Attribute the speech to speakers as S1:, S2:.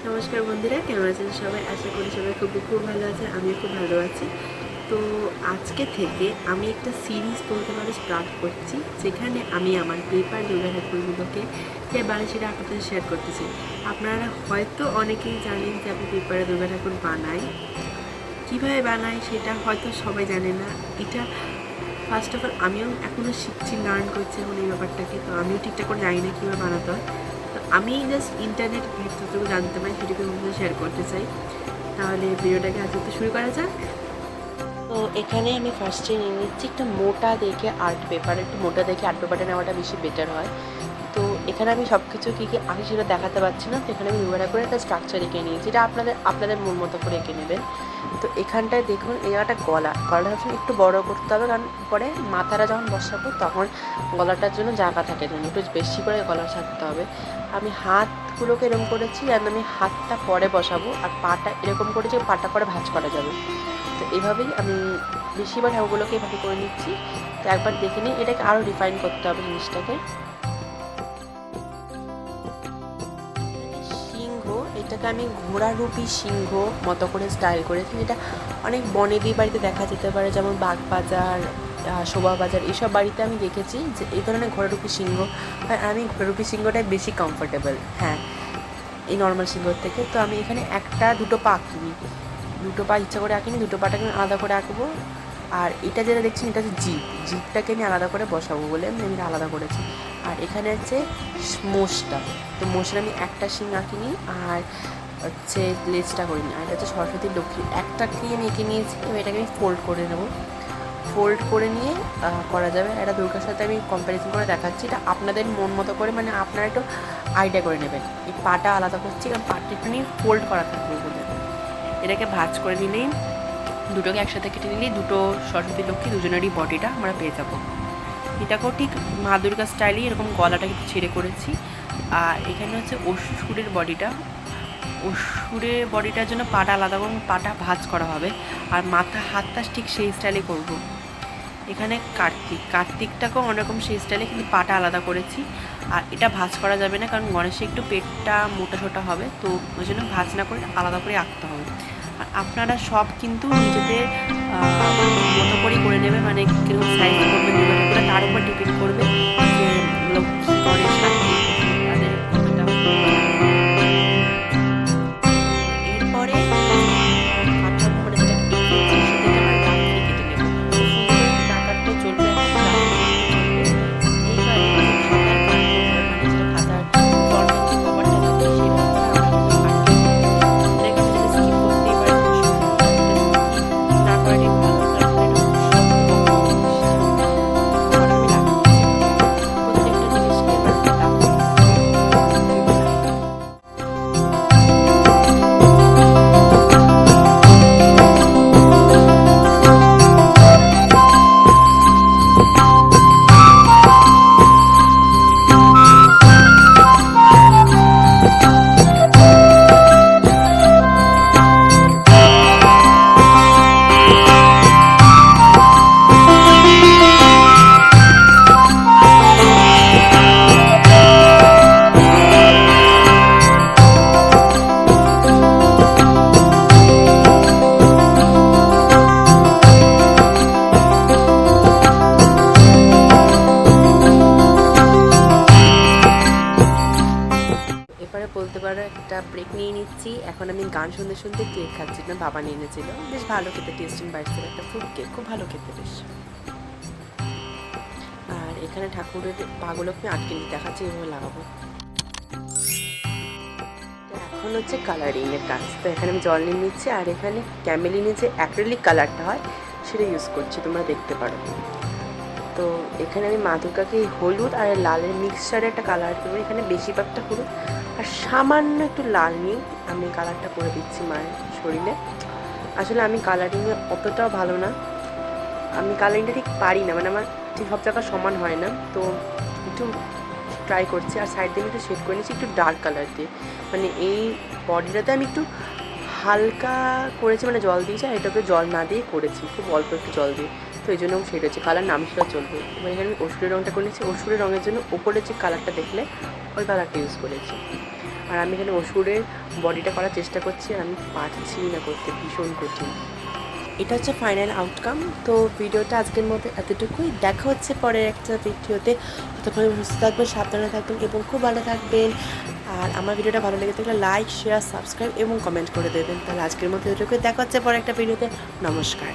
S1: নমস্কার বন্ধুরা, কেমন আছেন সবাই? আশা করি সবাই খুব ভালো আছে। আমিও খুব ভালো আছি। তো আজকে থেকে আমি একটা সিরিজ বলতে পারো স্টার্ট করছি, যেখানে আমি আমার পেপার যোগা ঠাকুরগুলোকে যে বাড়ি সেটা আপনাদের শেয়ার করতেছি। আপনারা হয়তো অনেকেই জানেন যে আমি পেপারে দুর্গা ঠাকুর বানাই। কীভাবে বানাই সেটা হয়তো সবাই জানে না। এটা ফার্স্ট অফ অল আমিও এখনও শিখছি, লার্ন করছি এখন এই ব্যাপারটাকে। তো আমিও ঠিকঠাক করে জানি না কীভাবে বানাতে হয়। তো আমি জাস্ট ইন্টারনেট যতটুকু জানতে পারি সেটুকু আপনাদের শেয়ার করতে চাই। তাহলে ভিডিওটাকে আজকে তো শুরু করা যাক। তো এখানে আমি ফার্স্টে নিয়ে নিচ্ছি একটা মোটা দেখে আর্ট পেপার। একটু মোটা দেখে আর্ট পেপারটা নেওয়াটা বেশি বেটার হয়। তো এখানে আমি সব কিছু কী কী আমি সেটা দেখাতে পারছি না। তো এখানে আমি দুবার করে একটা স্ট্রাকচার এঁকে নিয়েছি, যেটা আপনাদের মন মতো করে এঁকে নেবেন। তো এখানটায় দেখুন এই একটা গলাটা হচ্ছে একটু বড় করতে হবে, কারণ পরে মাথাটা যখন বসাবো তখন গলাটার জন্য জায়গা থাকে জন্য একটু বেশি করে গলা ছাড়তে হবে। আমি হাতগুলোকে এরকম করেছি, আর আমি হাতটা পরে বসাবো, আর পাটা এরকম করেছি, পাটা পরে ভাঁজ করা যাবে। তো এইভাবেই আমি বেশিরভাগ ঠাকুরগুলোকে এভাবে করে নিচ্ছি। তো একবার দেখে নিই, এটাকে আরও রিফাইন করতে হবে জিনিসটাকে। এটাকে আমি ঘোড়ারূপী সিংহ মতো করে স্টাইল করেছি, যেটা অনেক বনেদি বাড়িতে দেখা যেতে পারে, যেমন বাগবাজার, শোভাবাজার, এইসব বাড়িতে আমি দেখেছি যে এই ধরনের ঘোড়ারূপী সিংহ। আর আমি ঘোড়ারূপী সিংহটাই বেশি কমফোর্টেবল, হ্যাঁ, এই নর্মাল সিংহর থেকে। তো আমি এখানে দুটো পা আঁকিনি, দুটো পা ইচ্ছা করে আঁকিনি, দুটো পাটাকে আমি আলাদা করে আঁকবো। আর এটা যেটা দেখছেন এটা হচ্ছে জিপটাকে আমি আলাদা করে বসাবো বলে আমি আলাদা করেছি। আর এখানে হচ্ছে মোষটা, তো মোষের আমি একটা শিং আঁকিনি, আর হচ্ছে লেজটা করিনি। আর এটা হচ্ছে সরস্বতী লক্ষ্মী, একটাকেই আমি এঁকে নিয়েছি। এবার এটাকে আমি ফোল্ড করে নেবো, ফোল্ড করে নিয়ে করা যাবে। এটা দুর্গার সাথে আমি কম্প্যারিজন করে দেখাচ্ছি, এটা আপনাদের মন মতো করে, মানে আপনারা একটু আইডিয়া করে নেবেন। এই পাটা আলাদা করছি কারণ পাটা একটুখানি ফোল্ড করা থাকবে বলে। এটাকে ভাঁজ করে নিলেই, দুটোকে একসাথে কেটে নিলেই দুটো সরস্বতী লক্ষ্মী দুজনেরই বডিটা আমরা পেয়ে যাবো। এটাকেও ঠিক মা দুর্গা স্টাইলেই এরকম গলাটা একটু ছেড়ে করেছি। আর এখানে হচ্ছে অসুরের বডিটার জন্য পাটা আলাদা করে পাটা ভাঁজ করা হবে, আর মাথা হাতটা ঠিক সেই স্টাইলে করব। এখানে কার্তিকটাকেও অন্যরকম সেই স্টাইলে, কিন্তু পাটা আলাদা করেছি। আর এটা ভাঁজ করা যাবে না, কারণ গণেশে একটু পেটটা মোটা ছোটা হবে, তো ওই জন্য ভাঁজ না করে আলাদা করে আঁকতে হবে। আর আপনারা সব কিন্তু নিজেদের মতো করেই করে নেবে, মানে কীরকম সাইজ করবেন দুর্গাটা তার উপর ডিপেন্ড করবে যে লক্ষ্মী গণেশ কার্তিক তাদের কতটা। এরপরে মানে যেটা দেখিয়েছি সেটাকে আমরা রাখি কেটে নেব। টাকাটা চলবে, এইবারে খাতার মানে যেটা খাতার ফর্মের যে কভারটা থাকে সেটা না করে ভালো। বলতে পারো একটা ব্রেক নিয়ে নিচ্ছি। এখন আমি গান শুনতে শুনতে কেক খাচ্ছি, না বাবা নিয়ে এনেছিল, বেশ ভালো খেতে, টেস্টিং বাইটসের একটা ফ্রুট কেক, খুব ভালো খেতে বেশ। আর এখানে ঠাকুরের পাগুলোকে আমি আটকে নিয়ে দেখাচ্ছি এভাবে লাগাবো। এখন হচ্ছে কালারিংয়ের কাজ। তো এখানে আমি জল নিয়ে নিচ্ছি, আর এখানে ক্যামেলিনের যে অ্যাক্রিলিক কালারটা হয় সেটা ইউজ করছি, তোমরা দেখতে পারো। তো এখানে আমি মা দুর্গাকে হলুদ আর লালের মিক্সচারে একটা কালার দেবো। এখানে বেশিরভাগটা হলুদ আর সামান্য একটু লাল নিয়ে আমি কালারটা করে দিচ্ছি মায়ের শরীরে। আসলে আমি কালারিংয়ে অতটাও ভালো না, আমি কালারিংটা ঠিক পারি না, মানে আমার ঠিক সব জায়গা সমান হয় না। তো একটু ট্রাই করছি, আর সাইড দিয়ে একটু শেড করে নিচ্ছি একটু ডার্ক কালার দিয়ে। মানে এই বডিটাতে আমি একটু হালকা করেছি, মানে জল দিয়েছি, আর এটাকে জল না দিয়ে করেছি, খুব অল্প একটু জল দিয়ে। তো এই জন্য শেড হচ্ছে, কালার নাম সেটা চলবে। এবার এখানে আমি অসুরের রঙটা করে নিচ্ছি। অসুরের রঙের জন্য ওপরে যে কালারটা দেখলে ওই কালারটা ইউজ করেছি। আর আমি এখানে অসুরের বডিটা করার চেষ্টা করছি, আর আমি পারছি না করতে, ভীষণ কঠিন। এটা হচ্ছে ফাইনাল আউটকাম। তো ভিডিওটা আজকের মতো এতটুকুই, দেখা হচ্ছে পরের একটা ভিডিওতে। ততক্ষণ সুস্থ থাকবেন, সাবধানে থাকবেন এবং খুব ভালো থাকবেন। আর আমার ভিডিওটা ভালো লেগে থাকলে লাইক, শেয়ার, সাবস্ক্রাইব এবং কমেন্ট করে দেবেন। তাহলে আজকের মতো এতটুকুই, দেখা হচ্ছে পরে একটা ভিডিওতে। নমস্কার।